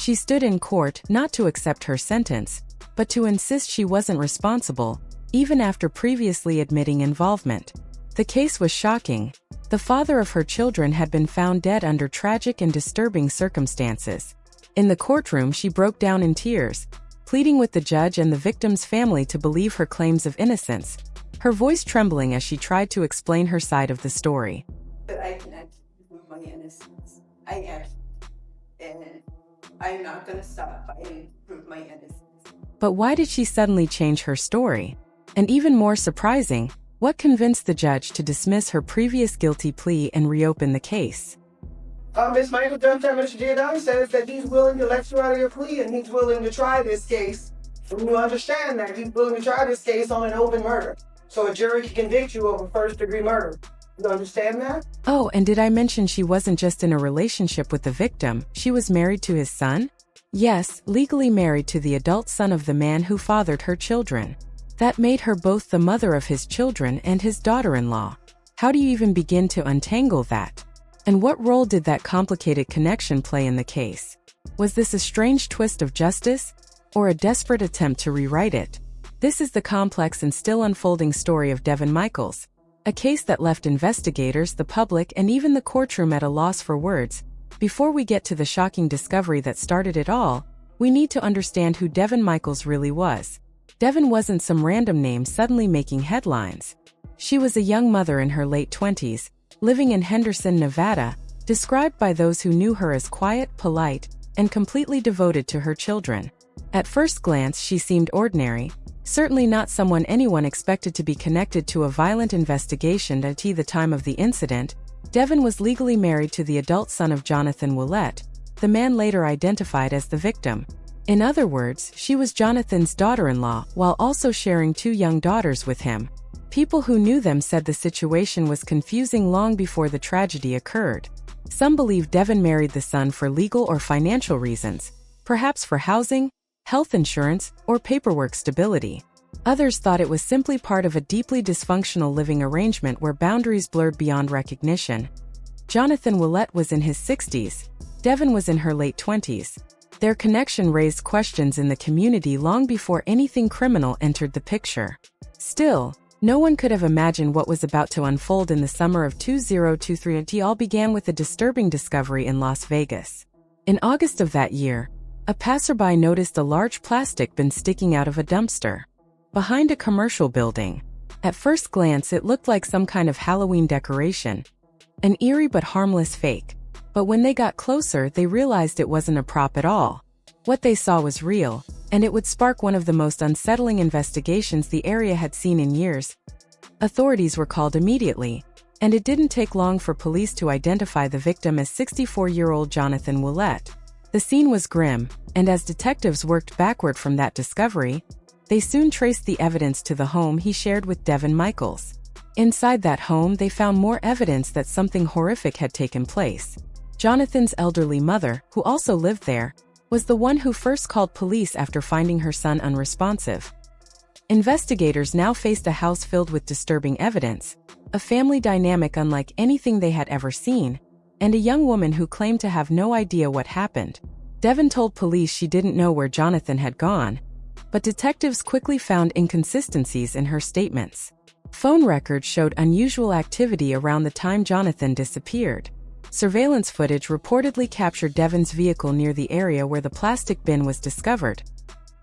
She stood in court not to accept her sentence, but to insist she wasn't responsible, even after previously admitting involvement. The case was shocking. The father of her children had been found dead under tragic and disturbing circumstances. In the courtroom, she broke down in tears, pleading with the judge and the victim's family to believe her claims of innocence, her voice trembling as she tried to explain her side of the story. But I cannot prove my innocence. I am. And I'm not going to stop fighting to prove my innocence. But why did she suddenly change her story? And even more surprising, what convinced the judge to dismiss her previous guilty plea and reopen the case? Ms. Michael Dunn, Mr. Giordani says that he's willing to let you out of your plea and he's willing to try this case. And you understand that he's willing to try this case on an open murder, so a jury can convict you of a first-degree murder. You understand that? Oh, and did I mention she wasn't just in a relationship with the victim, she was married to his son? Yes, legally married to the adult son of the man who fathered her children. That made her both the mother of his children and his daughter-in-law. How do you even begin to untangle that? And what role did that complicated connection play in the case? Was this a strange twist of justice, or a desperate attempt to rewrite it? This is the complex and still unfolding story of Devin Michaels, a case that left investigators, the public, and even the courtroom at a loss for words. Before we get to the shocking discovery that started it all, we need to understand who Devin Michaels really was. Devin wasn't some random name suddenly making headlines. She was a young mother in her late 20s, living in Henderson, Nevada, described by those who knew her as quiet, polite, and completely devoted to her children. At first glance, she seemed ordinary, certainly not someone anyone expected to be connected to a violent investigation. At the time of the incident, Devin was legally married to the adult son of Jonathan Willett, the man later identified as the victim. In other words, she was Jonathan's daughter-in-law while also sharing 2 young daughters with him. People who knew them said the situation was confusing long before the tragedy occurred. Some believe Devin married the son for legal or financial reasons, perhaps for housing, health insurance, or paperwork stability. Others thought it was simply part of a deeply dysfunctional living arrangement where boundaries blurred beyond recognition. Jonathan Willett was in his 60s. Devin was in her late 20s. Their connection raised questions in the community long before anything criminal entered the picture. Still, no one could have imagined what was about to unfold in the summer of 2023. It all began with a disturbing discovery in Las Vegas. In August of that year, a passerby noticed a large plastic bin sticking out of a dumpster behind a commercial building. At first glance, it looked like some kind of Halloween decoration, an eerie but harmless fake. But when they got closer, they realized it wasn't a prop at all. What they saw was real, and it would spark one of the most unsettling investigations the area had seen in years. Authorities were called immediately, and it didn't take long for police to identify the victim as 64-year-old Jonathan Willett. The scene was grim, and as detectives worked backward from that discovery, they soon traced the evidence to the home he shared with Devin Michaels. Inside that home, they found more evidence that something horrific had taken place. Jonathan's elderly mother, who also lived there, was the one who first called police after finding her son unresponsive. Investigators now faced a house filled with disturbing evidence, a family dynamic unlike anything they had ever seen, and a young woman who claimed to have no idea what happened. Devin told police she didn't know where Jonathan had gone, but detectives quickly found inconsistencies in her statements. Phone records showed unusual activity around the time Jonathan disappeared. Surveillance footage reportedly captured Devin's vehicle near the area where the plastic bin was discovered.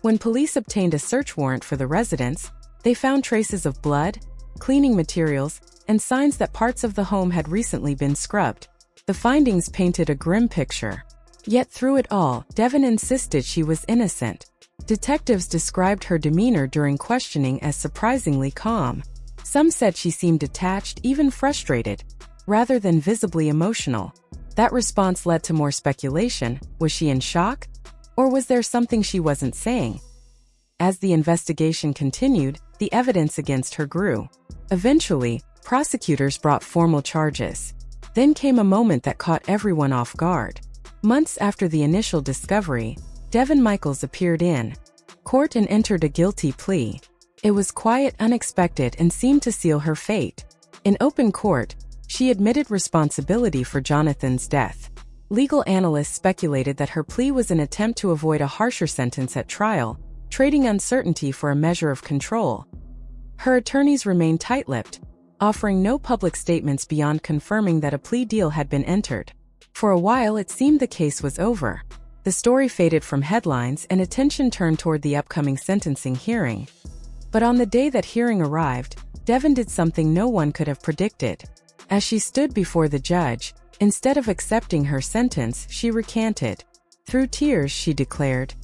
When police obtained a search warrant for the residence, they found traces of blood, cleaning materials, and signs that parts of the home had recently been scrubbed. The findings painted a grim picture. Yet through it all, Devin insisted she was innocent. Detectives described her demeanor during questioning as surprisingly calm. Some said she seemed detached, even frustrated, rather than visibly emotional. That response led to more speculation. Was she in shock? Or was there something she wasn't saying? As the investigation continued, the evidence against her grew. Eventually, prosecutors brought formal charges. Then came a moment that caught everyone off guard. Months after the initial discovery, Devin Michaels appeared in court and entered a guilty plea. It was quiet, unexpected, and seemed to seal her fate. In open court, she admitted responsibility for Jonathan's death. Legal analysts speculated that her plea was an attempt to avoid a harsher sentence at trial, trading uncertainty for a measure of control. Her attorneys remained tight-lipped, offering no public statements beyond confirming that a plea deal had been entered. For a while it seemed the case was over. The story faded from headlines and attention turned toward the upcoming sentencing hearing. But on the day that hearing arrived, Devon did something no one could have predicted. As she stood before the judge, instead of accepting her sentence, she recanted. Through tears, she declared,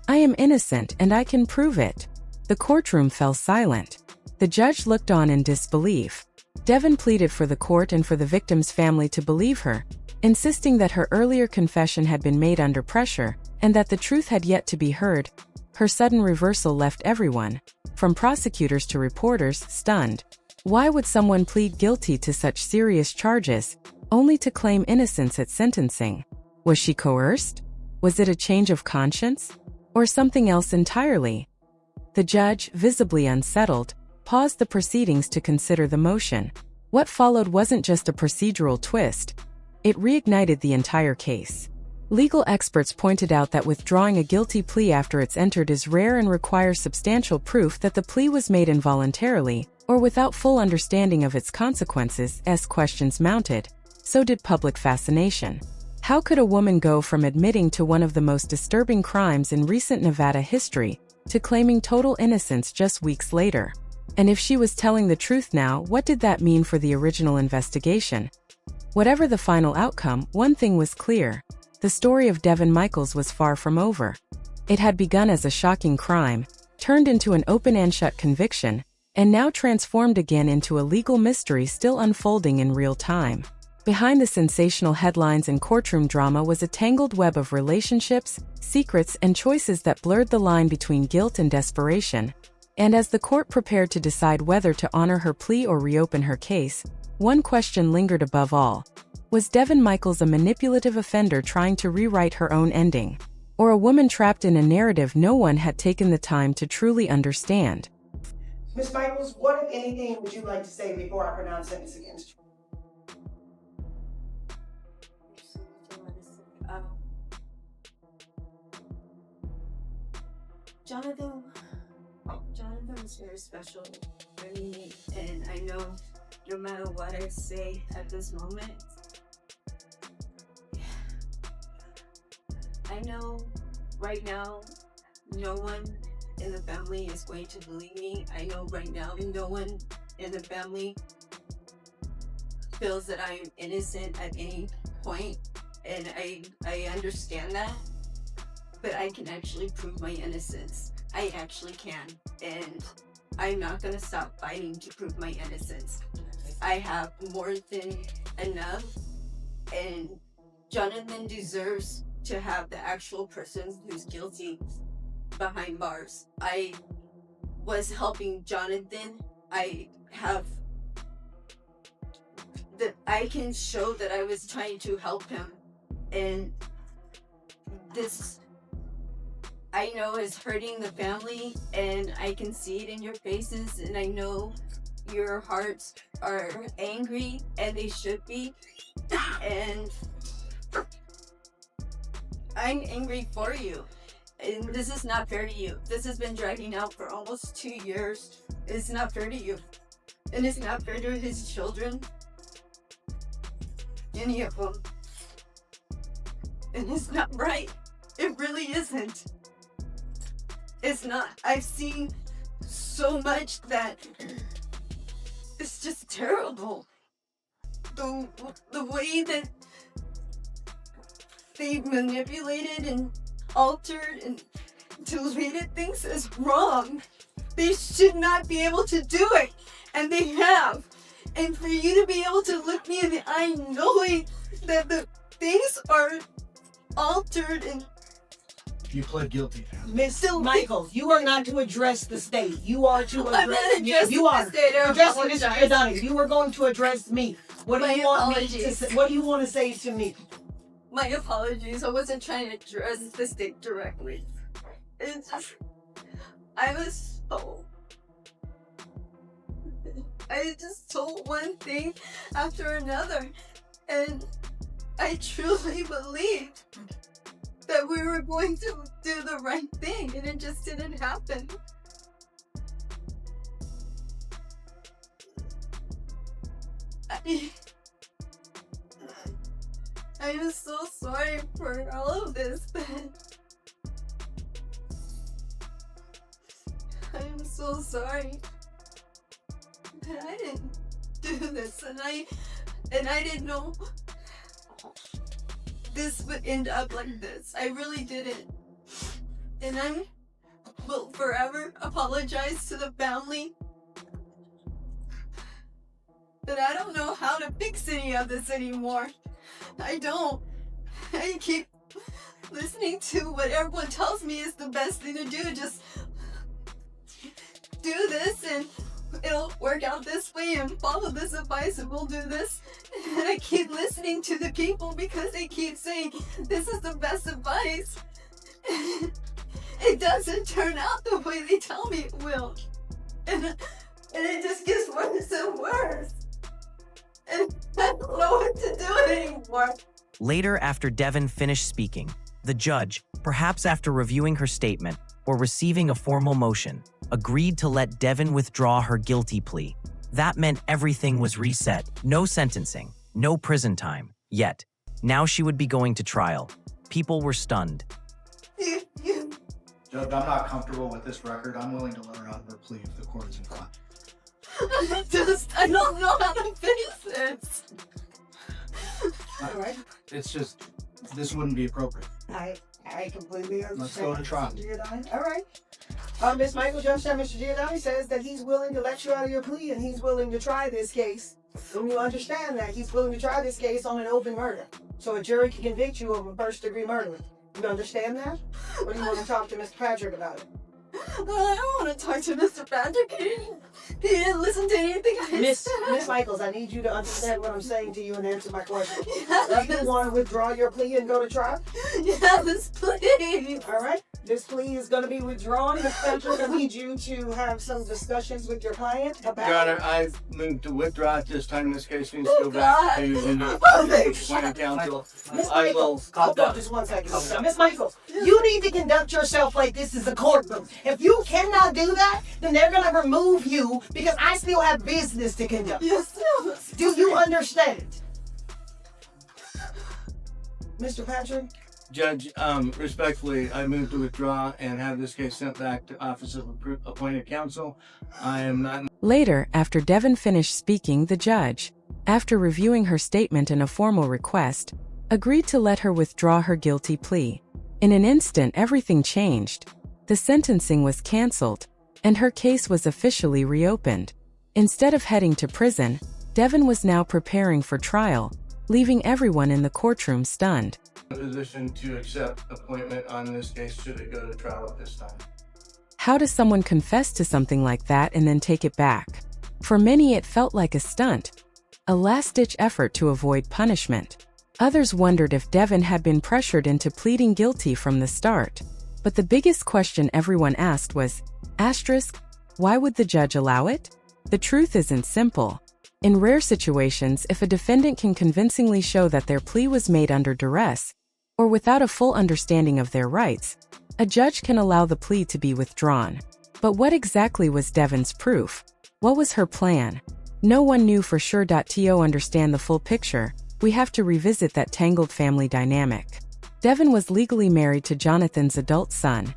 "I am innocent and I can prove it." The courtroom fell silent. The judge looked on in disbelief. Devon pleaded for the court and for the victim's family to believe her, insisting that her earlier confession had been made under pressure and that the truth had yet to be heard. Her sudden reversal left everyone, from prosecutors to reporters, stunned. Why would someone plead guilty to such serious charges, only to claim innocence at sentencing? Was she coerced? Was it a change of conscience? Or something else entirely? The judge, visibly unsettled, paused the proceedings to consider the motion. What followed wasn't just a procedural twist. It reignited the entire case. Legal experts pointed out that withdrawing a guilty plea after it's entered is rare and requires substantial proof that the plea was made involuntarily, or without full understanding of its consequences. As questions mounted, so did public fascination. How could a woman go from admitting to one of the most disturbing crimes in recent Nevada history to claiming total innocence just weeks later? And if she was telling the truth now, what did that mean for the original investigation? Whatever the final outcome, one thing was clear. The story of Devon Michaels was far from over. It had begun as a shocking crime, turned into an open and shut conviction, and now transformed again into a legal mystery still unfolding in real time. Behind the sensational headlines and courtroom drama was a tangled web of relationships, secrets, and choices that blurred the line between guilt and desperation. And as the court prepared to decide whether to honor her plea or reopen her case, one question lingered above all. Was Devon Michaels a manipulative offender trying to rewrite her own ending? Or a woman trapped in a narrative no one had taken the time to truly understand? Ms. Michaels, what, if anything, would you like to say before I pronounce sentence against you? Jonathan was very special for me, and I know no matter what I say at this moment, I know right now no one in the family is going to believe me. I know right now no one in the family feels that I am innocent at any point, and I understand that, but I can actually prove my innocence. I actually can, and I'm not gonna stop fighting to prove my innocence. I have more than enough, and Jonathan deserves to have the actual person who's guilty behind bars. I was helping Jonathan. I can show that I was trying to help him, and this I know is hurting the family, and I can see it in your faces, and I know your hearts are angry, and they should be, and I'm angry for you, and this is not fair to you. This has been dragging out for almost 2 years. It's not fair to you, and it's not fair to his children, any of them, and it's not right. It really isn't. It's not. I've seen so much that it's just terrible. The way that they've manipulated and altered and deleted things is wrong. They should not be able to do it, and they have. And for you to be able to look me in the eye knowing that the things are altered and you pled guilty. Ms. Michaels, you are not to address the state. You are to address I'm not me. addressing You are the state. I addressing apologize. Mr. Adonis. You are going to address me. What do My you want me to apologies. say? What do you want to say to me? My apologies. I wasn't trying to address the state directly. It's just, I just told one thing after another, and I truly believed that we were going to do the right thing, and it just didn't happen. I am so sorry for all of this, but I am so sorry. But I didn't do this, and I didn't know this would end up like this. I really didn't. And I will forever apologize to the family. But I don't know how to fix any of this anymore. I don't. I keep listening to what everyone tells me is the best thing to do. Just do this and it'll work out this way, and follow this advice and we'll do this. And I keep listening to the people because they keep saying this is the best advice. It doesn't turn out the way they tell me it will. And it just gets worse and worse. And I don't know what to do anymore. Later, after Devin finished speaking, the judge, perhaps after reviewing her statement or receiving a formal motion, agreed to let Devin withdraw her guilty plea. That meant everything was reset. No sentencing, no prison time, yet. Now she would be going to trial. People were stunned. Judge, I'm not comfortable with this record. I'm willing to let her out of her plea if the court is inclined. I don't know how to finish this. All right. It's just, this wouldn't be appropriate. I completely understand. Let's go to trial. All right. Ms. Michael, Judge Mr. Giordani says that he's willing to let you out of your plea, and he's willing to try this case. And you understand that he's willing to try this case on an open murder, so a jury can convict you of a first-degree murder. You understand that? Or do you want to talk to Mr. Patrick about it? I don't want to talk to Mr. Patrick. He didn't listen to anything I said. Miss Michaels, I need you to understand what I'm saying to you and answer my question. Yeah, Do you want to withdraw your plea and go to trial? Yes, please. All right. This plea is going to be withdrawn. Ms. Patrick, I need you to have some discussions with your client about Your Honor, I move to withdraw at this time. This case needs to go back to the appointed counsel. Miss I will Michaels, hold on just one second. Miss Michaels, you need to conduct yourself like this is a courtroom. If you cannot do that, then they're going to remove you because I still have business to conduct. Yes, Do you understand? Mr. Patrick? Judge, respectfully, I move to withdraw and have this case sent back to Office of Appointed Counsel. I am not... Later, after Devin finished speaking, the judge, after reviewing her statement and a formal request, agreed to let her withdraw her guilty plea. In an instant, everything changed. The sentencing was canceled, and her case was officially reopened. Instead of heading to prison, Devin was now preparing for trial, leaving everyone in the courtroom stunned. Position to accept appointment on this case should it go to trial at this time. How does someone confess to something like that and then take it back? For many, it felt like a stunt, a last-ditch effort to avoid punishment. Others wondered if Devin had been pressured into pleading guilty from the start. But the biggest question everyone asked was, why would the judge allow it? The truth isn't simple. In rare situations, if a defendant can convincingly show that their plea was made under duress, or without a full understanding of their rights, a judge can allow the plea to be withdrawn. But what exactly was Devin's proof? What was her plan? No one knew for sure. To understand the full picture, we have to revisit that tangled family dynamic. Devin was legally married to Jonathan's adult son.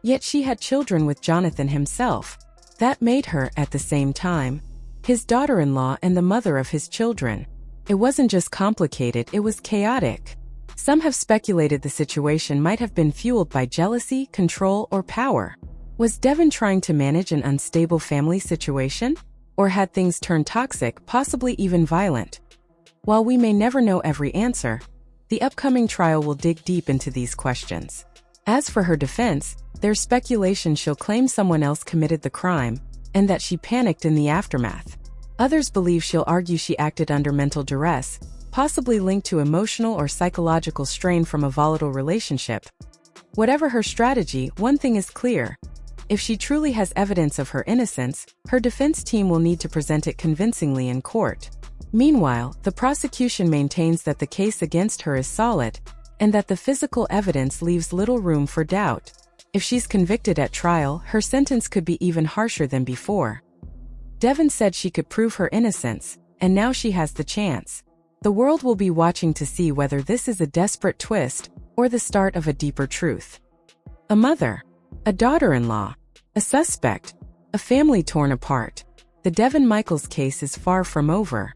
Yet she had children with Jonathan himself. That made her, at the same time, his daughter-in-law and the mother of his children. It wasn't just complicated, it was chaotic. Some have speculated the situation might have been fueled by jealousy, control, or power. Was Devin trying to manage an unstable family situation? Or had things turned toxic, possibly even violent? While we may never know every answer, the upcoming trial will dig deep into these questions. As for her defense, there's speculation she'll claim someone else committed the crime, and that she panicked in the aftermath. Others believe she'll argue she acted under mental duress, possibly linked to emotional or psychological strain from a volatile relationship. Whatever her strategy, one thing is clear. If she truly has evidence of her innocence, her defense team will need to present it convincingly in court. Meanwhile, the prosecution maintains that the case against her is solid, and that the physical evidence leaves little room for doubt. If she's convicted at trial, her sentence could be even harsher than before. Devin said she could prove her innocence, and now she has the chance. The world will be watching to see whether this is a desperate twist or the start of a deeper truth. A mother, a daughter-in-law, a suspect, a family torn apart. The Devin Michaels case is far from over.